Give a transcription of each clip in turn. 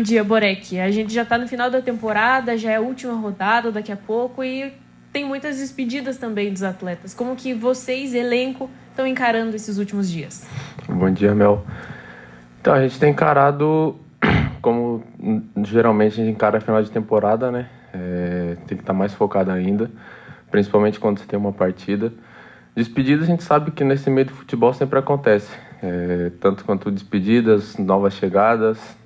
Bom dia, Borek. A gente já está no final da temporada, já é a última rodada daqui a pouco e tem muitas despedidas também dos atletas. Como que vocês, elenco, estão encarando esses últimos dias? Bom dia, Mel. Então, a gente tem encarado como geralmente a gente encara a final de temporada, né? Tem que estar mais focado ainda, principalmente quando você tem uma partida. Despedidas, a gente sabe que nesse meio do futebol sempre acontece, tanto quanto despedidas, novas chegadas.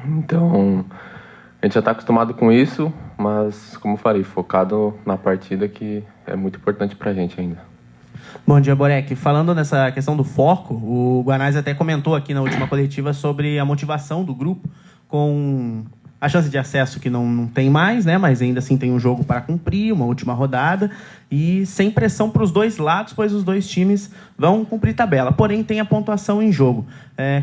Então, a gente já está acostumado com isso, mas, como eu falei, focado na partida, que é muito importante para a gente ainda. Bom dia, Borek. Falando nessa questão do foco, o Guanais até comentou aqui na última coletiva sobre a motivação do grupo com a chance de acesso que não tem mais, né? Mas ainda assim tem um jogo para cumprir, uma última rodada, e sem pressão para os dois lados, pois os dois times vão cumprir tabela. Porém, tem a pontuação em jogo.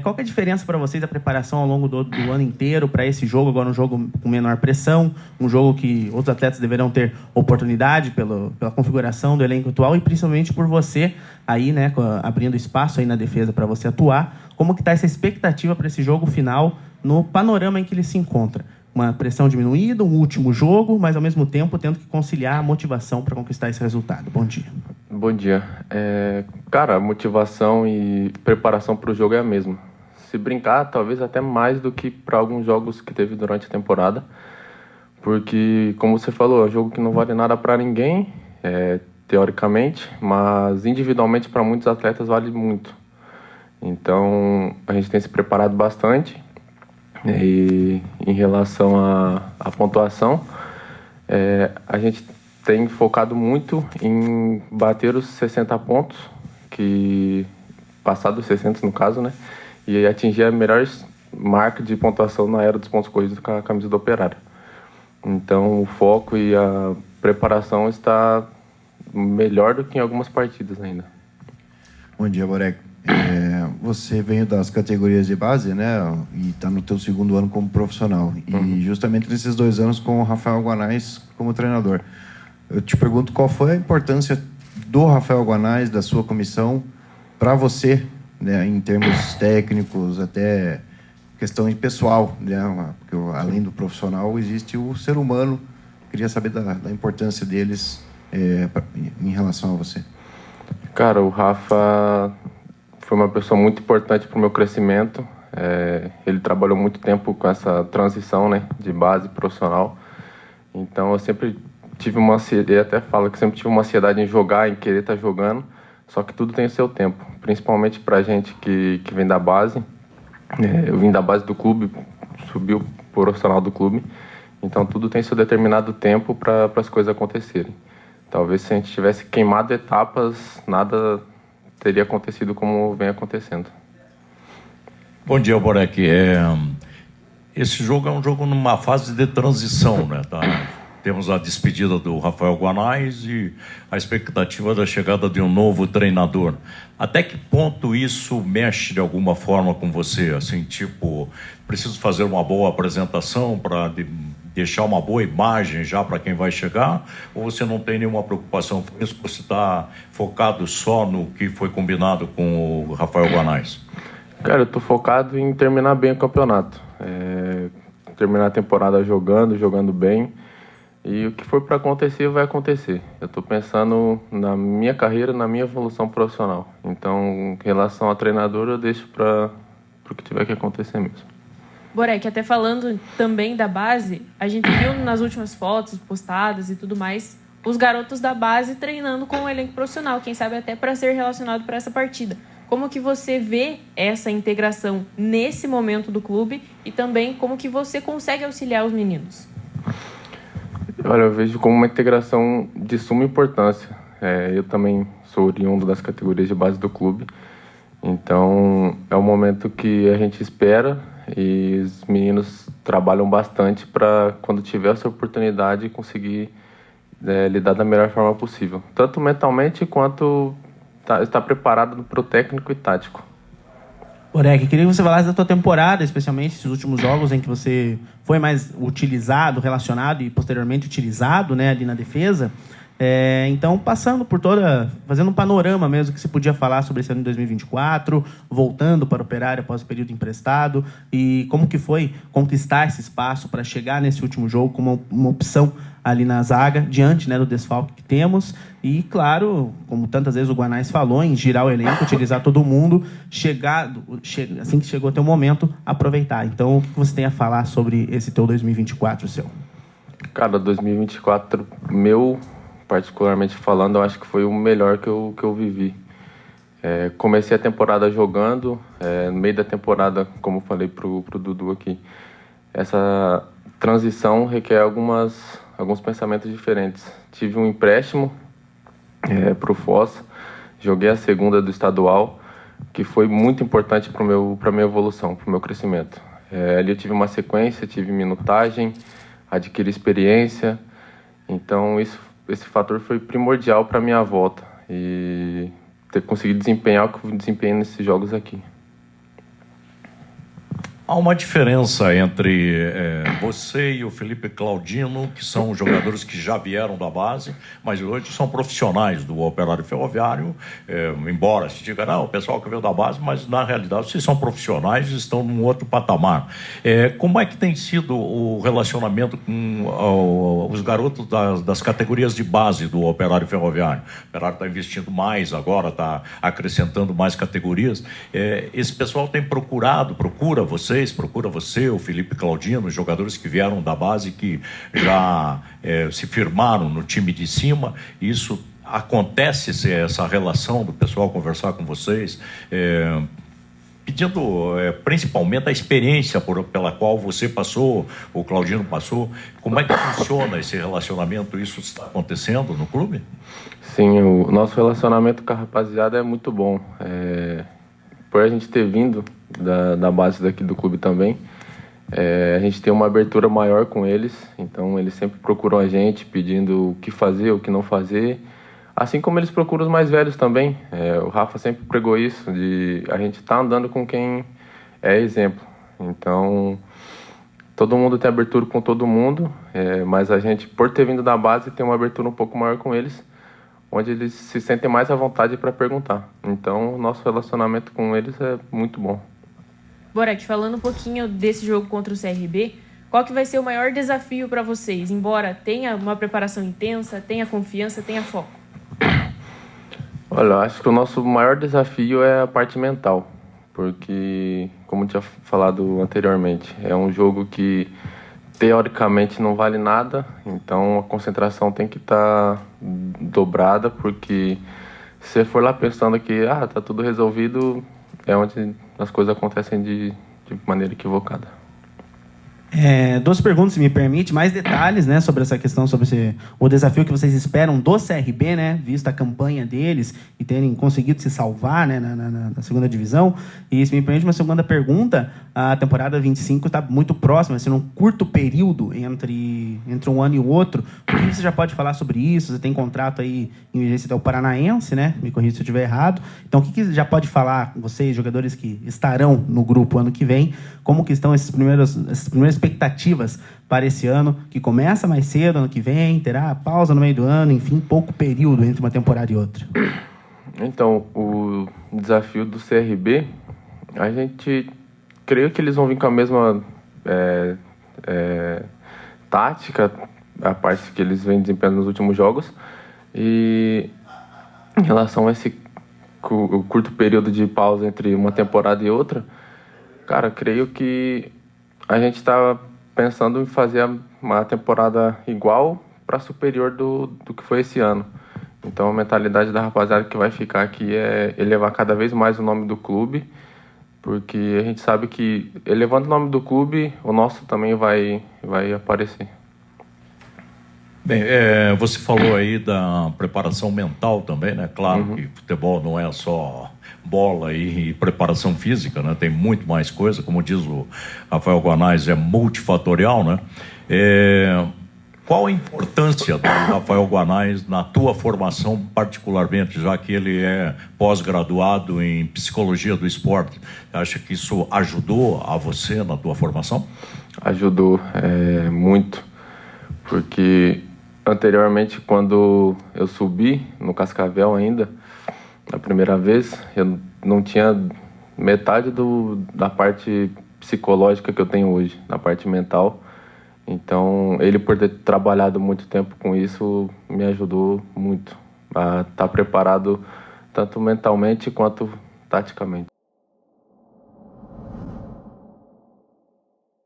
Qual que é a diferença para vocês da preparação ao longo do ano inteiro para esse jogo? Agora um jogo com menor pressão, um jogo que outros atletas deverão ter oportunidade pela configuração do elenco atual e principalmente por você aí, né, abrindo espaço aí na defesa para você atuar. Como que está essa expectativa para esse jogo final no panorama em que ele se encontra? Uma pressão diminuída, um último jogo, mas ao mesmo tempo tendo que conciliar a motivação para conquistar esse resultado. Bom dia. Bom dia. Cara, a motivação e preparação para o jogo é a mesma. Se brincar, talvez até mais do que para alguns jogos que teve durante a temporada, porque, como você falou, é um jogo que não vale nada para ninguém, teoricamente, mas individualmente para muitos atletas vale muito. Então, a gente tem se preparado bastante. E em relação à pontuação, a gente tem focado muito em bater os 60 pontos, que passar dos 60 no caso, né? E atingir a melhor marca de pontuação na era dos pontos corridos com a camisa do Operário. Então o foco e a preparação está melhor do que em algumas partidas ainda. Bom dia, Borek. Você veio das categorias de base, né? E está no teu segundo ano como profissional. E justamente nesses 2 anos com o Rafael Guanais como treinador. Eu te pergunto qual foi a importância do Rafael Guanais, da sua comissão, para você, né, em termos técnicos, até questão pessoal, né? Porque além do profissional existe o ser humano. Queria saber da importância deles em relação a você. Cara, o Rafa foi uma pessoa muito importante para o meu crescimento. Ele trabalhou muito tempo com essa transição, né, de base profissional. Então eu sempre tive uma ansiedade, ele até fala que sempre tive uma ansiedade em jogar, em querer estar jogando, só que tudo tem o seu tempo, principalmente para a gente que vem da base. Eu vim da base do clube, subi o profissional do clube, então tudo tem seu determinado tempo para as coisas acontecerem. Talvez se a gente tivesse queimado etapas, nada teria acontecido como vem acontecendo. Bom dia, Borek. Esse jogo é um jogo numa fase de transição, né? Temos a despedida do Rafael Guanais e a expectativa da chegada de um novo treinador. Até que ponto isso mexe de alguma forma com você? Assim, tipo, preciso fazer uma boa apresentação para deixar uma boa imagem já para quem vai chegar? Ou você não tem nenhuma preocupação com isso? Você está focado só no que foi combinado com o Rafael Guanais? Cara, eu estou focado em terminar bem o campeonato. Terminar a temporada jogando bem. E o que for para acontecer, vai acontecer. Eu estou pensando na minha carreira, na minha evolução profissional. Então, em relação ao treinador, eu deixo para o que tiver que acontecer mesmo. Borek, até falando também da base, a gente viu nas últimas fotos postadas e tudo mais, os garotos da base treinando com o elenco profissional, quem sabe até para ser relacionado para essa partida. Como que você vê essa integração nesse momento do clube e também como que você consegue auxiliar os meninos? Olha, eu vejo como uma integração de suma importância. Eu também sou oriundo das categorias de base do clube, então é um momento que a gente espera e os meninos trabalham bastante para, quando tiver essa oportunidade, conseguir lidar da melhor forma possível, tanto mentalmente quanto estar preparado para o técnico e tático. Borek, queria que você falasse da tua temporada, especialmente esses últimos jogos em que você foi mais utilizado, relacionado e posteriormente utilizado, né, ali na defesa. Então, fazendo um panorama mesmo que se podia falar sobre esse ano de 2024, voltando para o Operário após o período emprestado, e como que foi conquistar esse espaço para chegar nesse último jogo como uma opção ali na zaga, diante, né, do desfalque que temos. E, claro, como tantas vezes o Guanais falou, em girar o elenco, utilizar todo mundo, assim que chegou até o momento, aproveitar. Então, o que você tem a falar sobre esse teu 2024, seu? Cara, 2024, particularmente falando, eu acho que foi o melhor que eu vivi. Comecei a temporada jogando, no meio da temporada, como eu falei pro Dudu aqui, essa transição requer alguns pensamentos diferentes. Tive um empréstimo pro Foz, joguei a segunda do estadual, que foi muito importante para minha evolução, para o meu crescimento. Ali eu tive uma sequência, tive minutagem, adquiri experiência, então esse fator foi primordial para a minha volta e ter conseguido desempenhar o que eu desempenhei nesses jogos aqui. Há uma diferença entre você e o Felipe Claudino, que são jogadores que já vieram da base, mas hoje são profissionais do Operário Ferroviário, embora se diga, não, o pessoal que veio da base, mas na realidade vocês são profissionais e estão num outro patamar. Como é que tem sido o relacionamento com os garotos das categorias de base do Operário Ferroviário? O Operário está investindo mais agora, está acrescentando mais categorias. Esse pessoal tem procura você, o Felipe Claudino, os jogadores que vieram da base, que já se firmaram no time de cima. Isso acontece, essa relação do pessoal conversar com vocês, pedindo principalmente a experiência pela qual você passou, o Claudino passou. Como é que funciona esse relacionamento? Isso está acontecendo no clube? Sim, o nosso relacionamento com a rapaziada é muito bom. Por a gente ter vindo da base daqui do clube também, a gente tem uma abertura maior com eles, então eles sempre procuram a gente pedindo o que fazer, o que não fazer, assim como eles procuram os mais velhos também. O Rafa sempre pregou isso, de a gente tá andando com quem é exemplo, então todo mundo tem abertura com todo mundo, mas a gente, por ter vindo da base, tem uma abertura um pouco maior com eles, onde eles se sentem mais à vontade para perguntar. Então, o nosso relacionamento com eles é muito bom. Borek, falando um pouquinho desse jogo contra o CRB, qual que vai ser o maior desafio para vocês? Embora tenha uma preparação intensa, tenha confiança, tenha foco. Olha, eu acho que o nosso maior desafio é a parte mental, porque, como eu tinha falado anteriormente, é um jogo que teoricamente não vale nada, então a concentração tem que estar dobrada, porque se você for lá pensando que tá tudo resolvido, é onde as coisas acontecem de maneira equivocada. Duas perguntas, se me permite, mais detalhes, né, sobre essa questão, sobre o desafio que vocês esperam do CRB, né, visto a campanha deles e terem conseguido se salvar, né, na segunda divisão. E se me permite uma segunda pergunta, a temporada 25 está muito próxima, assim, num curto período entre um ano e o outro. O que você já pode falar sobre isso? Você tem contrato aí em vigência até o Paranaense, né, me corrija se eu estiver errado. Então, o que já pode falar, vocês, jogadores que estarão no grupo ano que vem, como que estão essas primeiras expectativas para esse ano, que começa mais cedo, ano que vem, terá pausa no meio do ano, enfim, pouco período entre uma temporada e outra? Então, o desafio do CRB, a gente creio que eles vão vir com a mesma tática, a parte que eles vêm desempenhando nos últimos jogos, e em relação a esse curto período de pausa entre uma temporada e outra, cara, creio que a gente está pensando em fazer uma temporada igual para superior do que foi esse ano. Então a mentalidade da rapaziada que vai ficar aqui é elevar cada vez mais o nome do clube, porque a gente sabe que elevando o nome do clube, o nosso também vai aparecer. Bem, você falou aí da preparação mental também, né? Claro que futebol não é só bola e preparação física, né? Tem muito mais coisa, como diz o Rafael Guanais, é multifatorial, né? Qual a importância do Rafael Guanais na tua formação particularmente, já que ele é pós-graduado em Psicologia do Esporte? Acha que isso ajudou a você na tua formação? Ajudou muito, porque anteriormente, quando eu subi no Cascavel ainda, a primeira vez, eu não tinha metade da parte psicológica que eu tenho hoje, na parte mental. Então, ele, por ter trabalhado muito tempo com isso, me ajudou muito a estar preparado tanto mentalmente quanto taticamente.